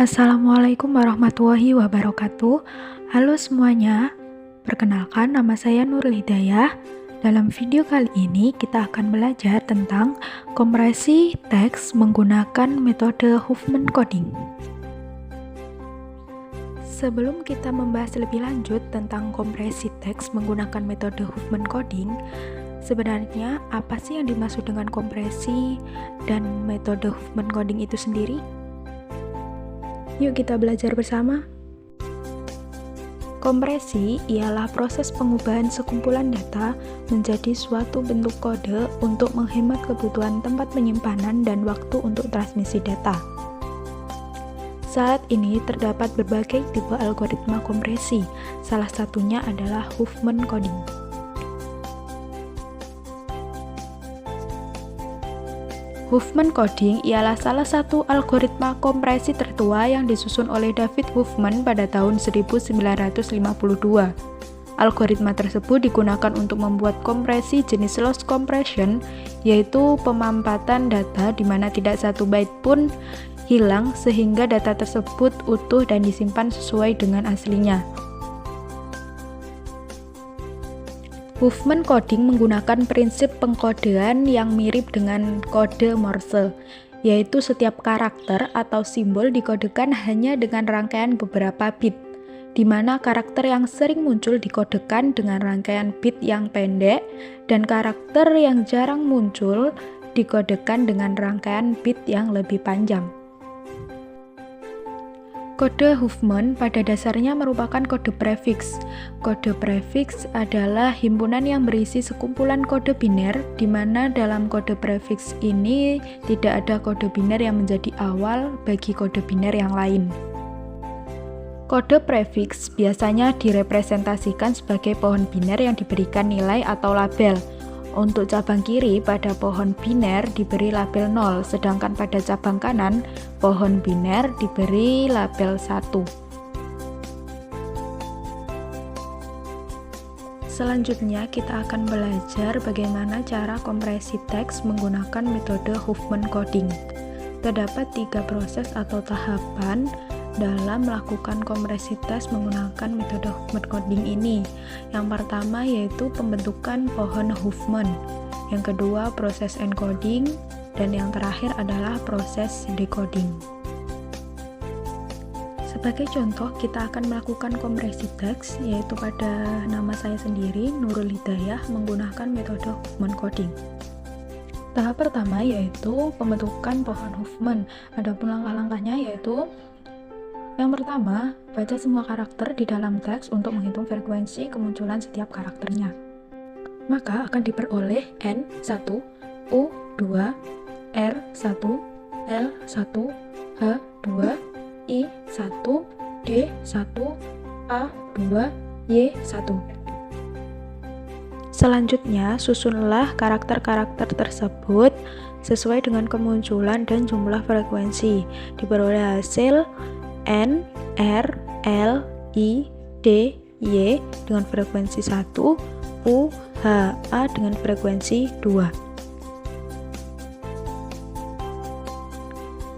Assalamualaikum warahmatullahi wabarakatuh. Halo semuanya, perkenalkan nama saya Nurul Hidayah. Dalam video kali ini kita akan belajar tentang kompresi teks menggunakan metode Huffman Coding. Sebelum kita membahas lebih lanjut tentang kompresi teks menggunakan metode Huffman Coding, sebenarnya apa sih yang dimaksud dengan kompresi dan metode Huffman Coding itu sendiri? Yuk kita belajar bersama. Kompresi ialah proses pengubahan sekumpulan data menjadi suatu bentuk kode untuk menghemat kebutuhan tempat penyimpanan dan waktu untuk transmisi data. Saat ini terdapat berbagai tipe algoritma kompresi, salah satunya adalah Huffman Coding. Huffman Coding ialah salah satu algoritma kompresi tertua yang disusun oleh David Huffman pada tahun 1952. Algoritma tersebut digunakan untuk membuat kompresi jenis loss compression, yaitu pemampatan data di mana tidak satu byte pun hilang sehingga data tersebut utuh dan disimpan sesuai dengan aslinya. Huffman Coding menggunakan prinsip pengkodean yang mirip dengan kode Morse, yaitu setiap karakter atau simbol dikodekan hanya dengan rangkaian beberapa bit, di mana karakter yang sering muncul dikodekan dengan rangkaian bit yang pendek, dan karakter yang jarang muncul dikodekan dengan rangkaian bit yang lebih panjang. Kode Huffman pada dasarnya merupakan kode prefiks. Kode prefiks adalah himpunan yang berisi sekumpulan kode biner, di mana dalam kode prefiks ini tidak ada kode biner yang menjadi awal bagi kode biner yang lain. Kode prefiks biasanya direpresentasikan sebagai pohon biner yang diberikan nilai atau label. Untuk cabang kiri pada pohon biner diberi label 0, sedangkan pada cabang kanan pohon biner diberi label 1. Selanjutnya kita akan belajar bagaimana cara kompresi teks menggunakan metode Huffman Coding. Terdapat 3 proses atau tahapan dalam melakukan kompresi teks menggunakan metode Huffman Coding ini. Yang pertama yaitu pembentukan pohon Huffman, yang kedua proses encoding, dan yang terakhir adalah proses decoding. Sebagai contoh, kita akan melakukan kompresi teks, yaitu pada nama saya sendiri, Nurul Hidayah, menggunakan metode Huffman Coding. Tahap pertama yaitu pembentukan pohon Huffman. Adapun langkah-langkahnya yaitu yang pertama, baca semua karakter di dalam teks untuk menghitung frekuensi kemunculan setiap karakternya. Maka akan diperoleh N1, U2, R1, L1, H2, I1, D1, A2, Y1. Selanjutnya, susunlah karakter-karakter tersebut sesuai dengan kemunculan dan jumlah frekuensi. Diperoleh hasil N, R, L, I, D, Y dengan frekuensi 1, U, H, A dengan frekuensi 2.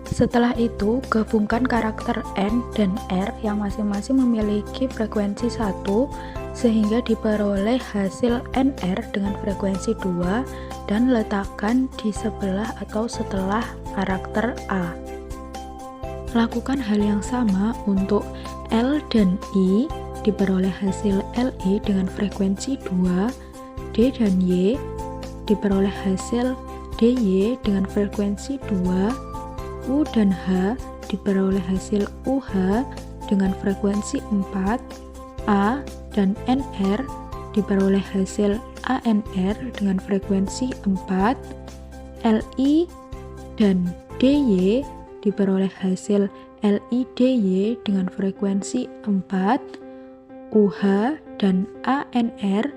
Setelah itu, gabungkan karakter N dan R yang masing-masing memiliki frekuensi 1 sehingga diperoleh hasil NR dengan frekuensi 2 dan letakkan di sebelah atau setelah karakter A. Lakukan hal yang sama untuk L dan I, diperoleh hasil LI dengan frekuensi 2, D dan Y, diperoleh hasil DY dengan frekuensi 2, U dan H, diperoleh hasil UH dengan frekuensi 4, A dan NR, diperoleh hasil ANR dengan frekuensi 4, LI dan DY, diperoleh hasil LIDY dengan frekuensi 4, UH dan ANR,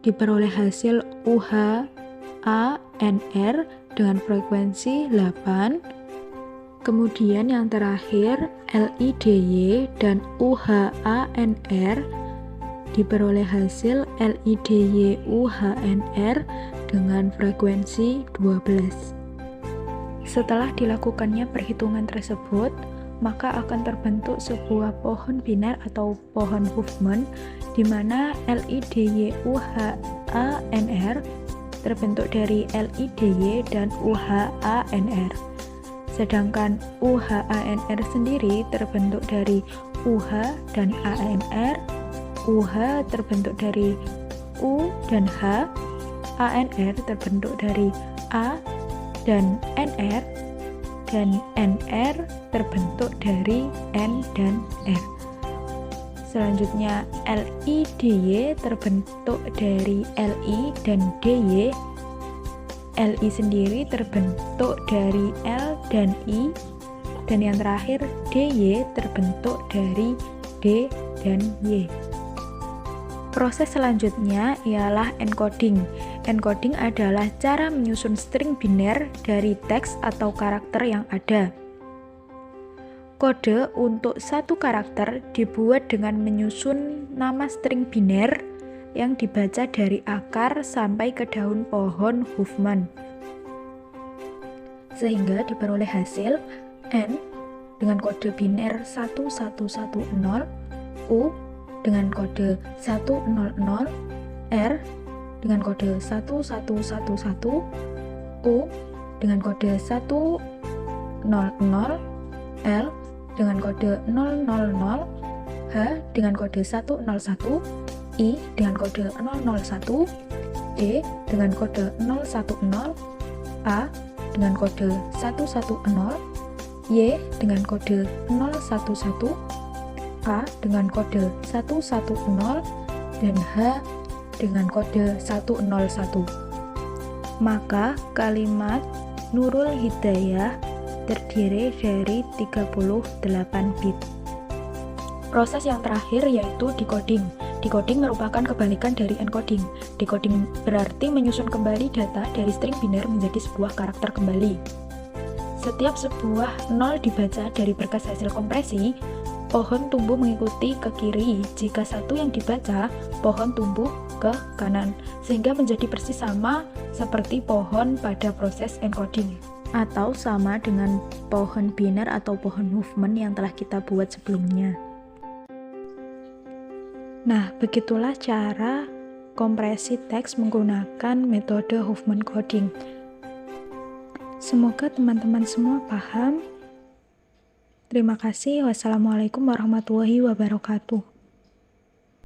diperoleh hasil UH ANR dengan frekuensi 8. Kemudian yang terakhir LIDY dan UHANR, diperoleh hasil LIDY UHNR dengan frekuensi 12. Setelah dilakukannya perhitungan tersebut, maka akan terbentuk sebuah pohon biner atau pohon Huffman di mana LIDYUHANR terbentuk dari LIDY dan UHANR. Sedangkan UHANR sendiri terbentuk dari UH dan ANR, UH terbentuk dari U dan H, ANR terbentuk dari A dan NR, dan NR terbentuk dari N dan R. Selanjutnya LIDY terbentuk dari LI dan DY. LI sendiri terbentuk dari L dan I, dan yang terakhir DY terbentuk dari D dan Y. Proses selanjutnya ialah encoding. Encoding adalah cara menyusun string biner dari teks atau karakter yang ada. Kode untuk satu karakter dibuat dengan menyusun nama string biner yang dibaca dari akar sampai ke daun pohon Huffman, sehingga diperoleh hasil N dengan kode biner 1110, U dengan kode 100, R dengan kode 1111, U dengan kode 100, L dengan kode 000, H dengan kode 101, I dengan kode 001, D dengan kode 010, A dengan kode 110, Y dengan kode 011, A dengan kode 110, dan H dengan kode 101. Maka kalimat Nurul Hidayah terdiri dari 38 bit. Proses yang terakhir yaitu decoding. Decoding merupakan kebalikan dari encoding. Decoding berarti menyusun kembali data dari string biner menjadi sebuah karakter kembali. Setiap sebuah 0 dibaca dari berkas hasil kompresi, pohon tumbuh mengikuti ke kiri. Jika satu yang dibaca, pohon tumbuh ke kanan, sehingga menjadi persis sama seperti pohon pada proses encoding, atau sama dengan pohon biner atau pohon Huffman yang telah kita buat sebelumnya. Nah, begitulah cara kompresi teks menggunakan metode Huffman coding. Semoga teman-teman semua paham. Terima kasih. Wassalamualaikum warahmatullahi wabarakatuh.